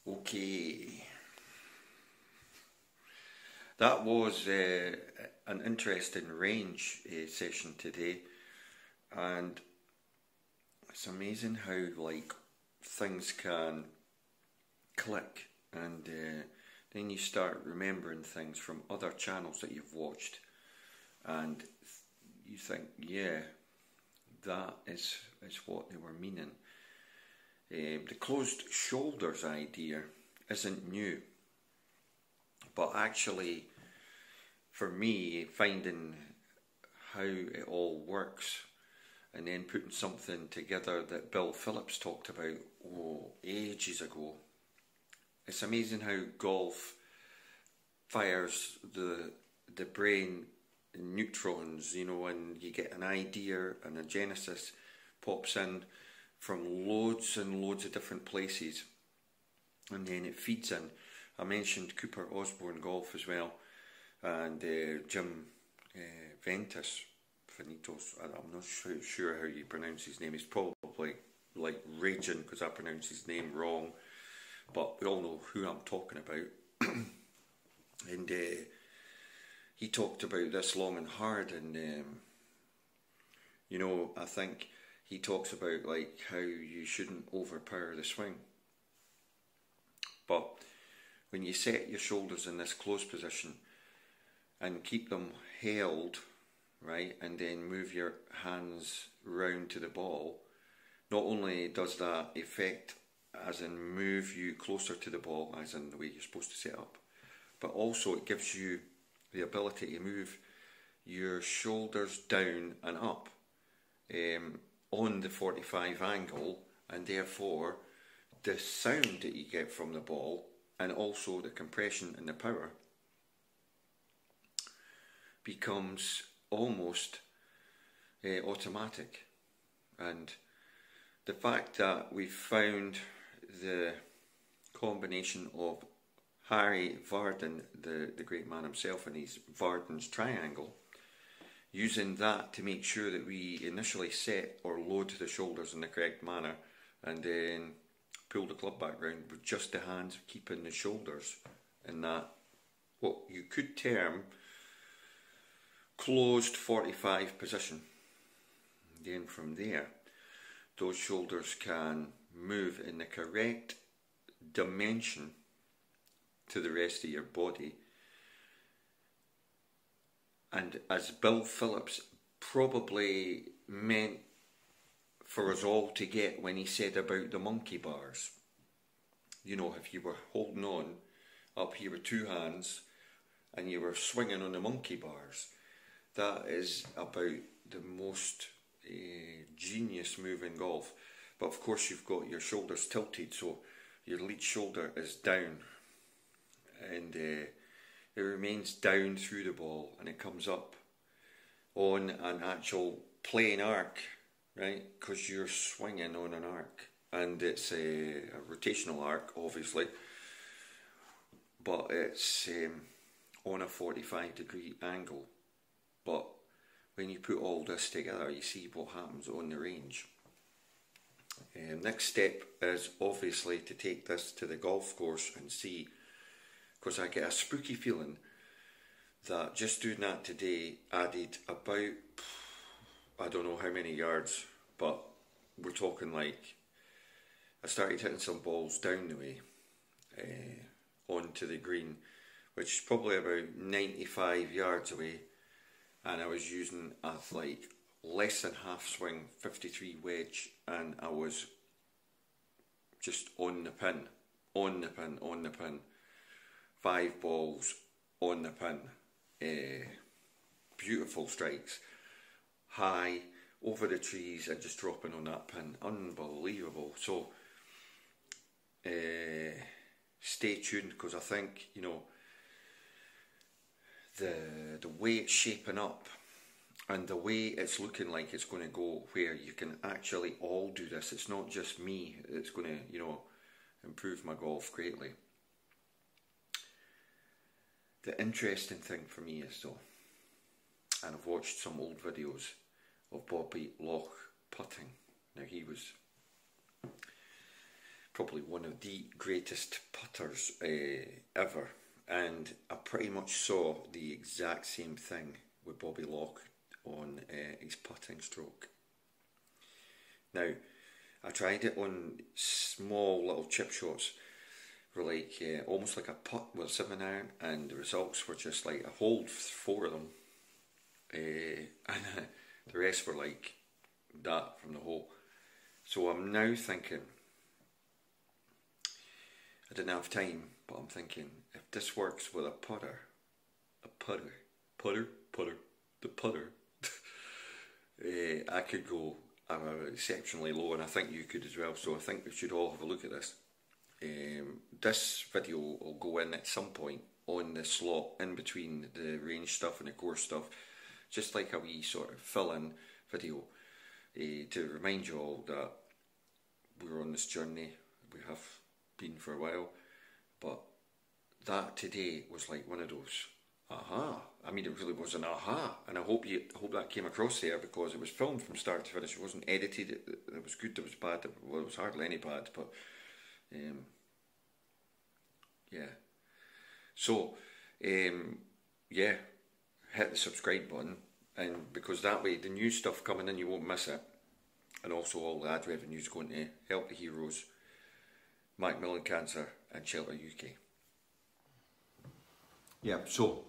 Okay, that was an interesting range session today, and it's amazing how things can click, and then you start remembering things from other channels that you've watched, and you think, yeah, that is what they were meaning. The closed shoulders idea isn't new, but actually, for me, finding how it all works and then putting something together that Bill Phillips talked about ages ago, it's amazing how golf fires the brain neutrons, and you get an idea and a genesis pops in from loads and loads of different places, and then it feeds in. I mentioned Cooper Osborne Golf as well, and Jim Venitos. I'm not sure how you pronounce his name. He's probably raging because I pronounced his name wrong, but we all know who I'm talking about. And he talked about this long and hard, and I think he talks about how you shouldn't overpower the swing. But when you set your shoulders in this closed position and keep them held, right, and then move your hands round to the ball, not only does that affect, as in move you closer to the ball, as in the way you're supposed to set up, but also it gives you the ability to move your shoulders down and up on the 45 angle, and therefore the sound that you get from the ball and also the compression and the power becomes almost automatic. And the fact that we found the combination of Harry Vardon, the great man himself, and his Vardon's triangle, using that to make sure that we initially set or load the shoulders in the correct manner, and then pull the club back round with just the hands keeping the shoulders in that, what you could term, closed 45 position. Then from there, those shoulders can move in the correct dimension to the rest of your body. And as Bill Phillips probably meant for us all to get when he said about the monkey bars, if you were holding on up here with two hands and you were swinging on the monkey bars, that is about the most genius move in golf. But of course you've got your shoulders tilted, so your lead shoulder is down, and it remains down through the ball, and it comes up on an actual plane arc, right? Because you're swinging on an arc, and it's a rotational arc, obviously, but it's on a 45-degree angle. But when you put all this together, you see what happens on the range. Next step is obviously to take this to the golf course and see, because I get a spooky feeling that just doing that today added about, I don't know how many yards, but we're talking I started hitting some balls down the way onto the green, which is probably about 95 yards away, and I was using a less than half swing 53 wedge, and I was just on the pin, on the pin, on the pin. 5 balls on the pin. Beautiful strikes, high over the trees, and just dropping on that pin. Unbelievable. So stay tuned, because I think the way it's shaping up and the way it's looking like it's going to go, where you can actually all do this. It's not just me. It's going to improve my golf greatly. The interesting thing for me is though, and I've watched some old videos of Bobby Loch putting. Now he was probably one of the greatest putters ever, and I pretty much saw the exact same thing with Bobby Locke on his putting stroke. Now, I tried it on small little chip shots, were like almost like a putt with a 7-iron, and the results were just like I holed 4 of them, and the rest were like that from the hole. So I'm now thinking, I didn't have time, but I'm thinking, if this works with the putter, I could go exceptionally low, and I think you could as well. So I think we should all have a look at this. This video will go in at some point on the slot in between the range stuff and the course stuff, just like a wee sort of fill-in video to remind you all that we're on this journey. We have been for a while, but that today was like one of those aha. I mean, it really was an aha, and I hope that came across there, because it was filmed from start to finish. It wasn't edited. It was good. It was bad. Well, it was hardly any bad, but yeah. So yeah, hit the subscribe button, and because that way the new stuff coming in, you won't miss it, and also all the ad revenue is going to help the heroes, Macmillan Cancer and Shelter UK. Yeah, so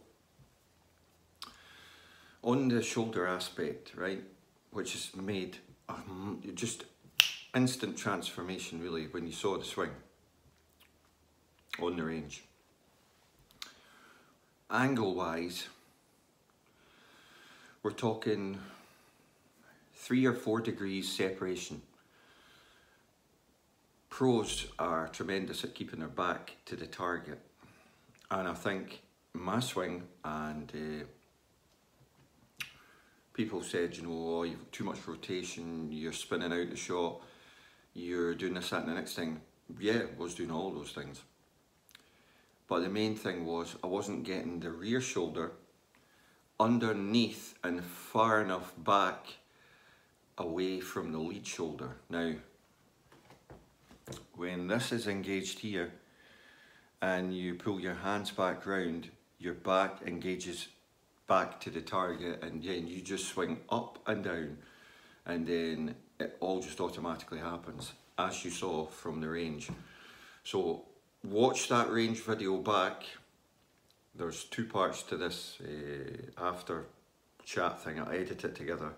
on the shoulder aspect, right, which has made just instant transformation really when you saw the swing on the range. Angle wise, we're talking 3 or 4 degrees separation. Pros are tremendous at keeping their back to the target, and I think my swing, and people said, you know, oh, you've too much rotation, you're spinning out the shot, you're doing this, that and the next thing. Yeah, I was doing all those things, but the main thing was I wasn't getting the rear shoulder underneath and far enough back away from the lead shoulder. Now, when this is engaged here and you pull your hands back round, your back engages back to the target, and then you just swing up and down, and then it all just automatically happens, as you saw from the range. So watch that range video back. There's 2 parts to this after chat thing. I edit it together.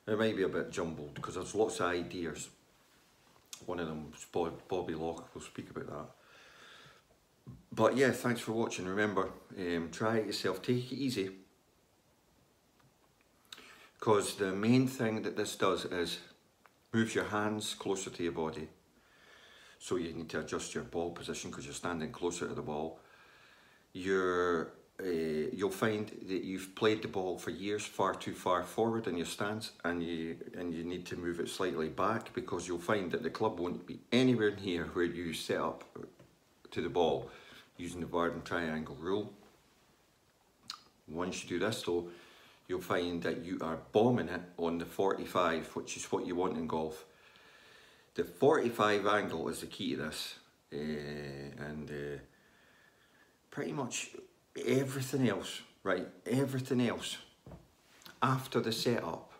It might be a bit jumbled because there's lots of ideas. One of them is Bobby Locke. We'll speak about that. But yeah, thanks for watching. Remember, try it yourself. Take it easy, because the main thing that this does is moves your hands closer to your body. So you need to adjust your ball position because you're standing closer to the ball. You'll find that you've played the ball for years far too far forward in your stance, and you need to move it slightly back, because you'll find that the club won't be anywhere near where you set up to the ball using the Varden triangle rule. Once you do this though, you'll find that you are bombing it on the 45, which is what you want in golf. The 45 angle is the key to this, and pretty much everything else, right? Everything else after the setup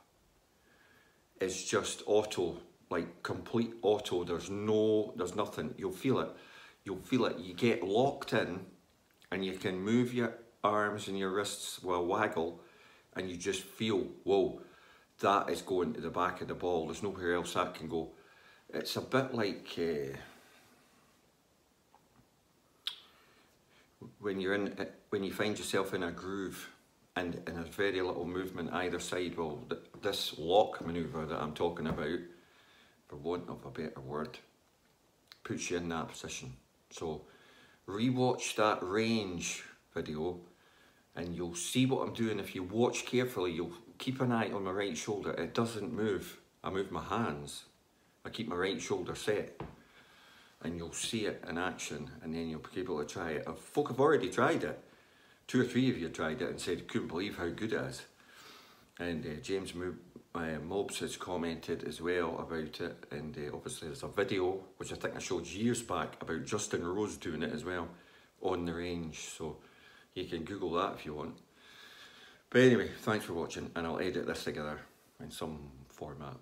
is just auto, like complete auto. There's nothing. You'll feel it. You'll feel it. You get locked in, and you can move your arms and your wrists while waggle, and you just feel, whoa, that is going to the back of the ball. There's nowhere else that can go. It's a bit like when you find yourself in a groove and there's very little movement either side. Well, this lock manoeuvre that I'm talking about, for want of a better word, puts you in that position. So rewatch that range video and you'll see what I'm doing. If you watch carefully, you'll keep an eye on my right shoulder. It doesn't move. I move my hands. I keep my right shoulder set, and you'll see it in action, and then you'll be able to try it. Folk have already tried it. 2 or 3 of you tried it and said, couldn't believe how good it is. And James Mobs has commented as well about it, and obviously there's a video which I think I showed years back about Justin Rose doing it as well on the range, so you can Google that if you want. But anyway, thanks for watching, and I'll edit this together in some format.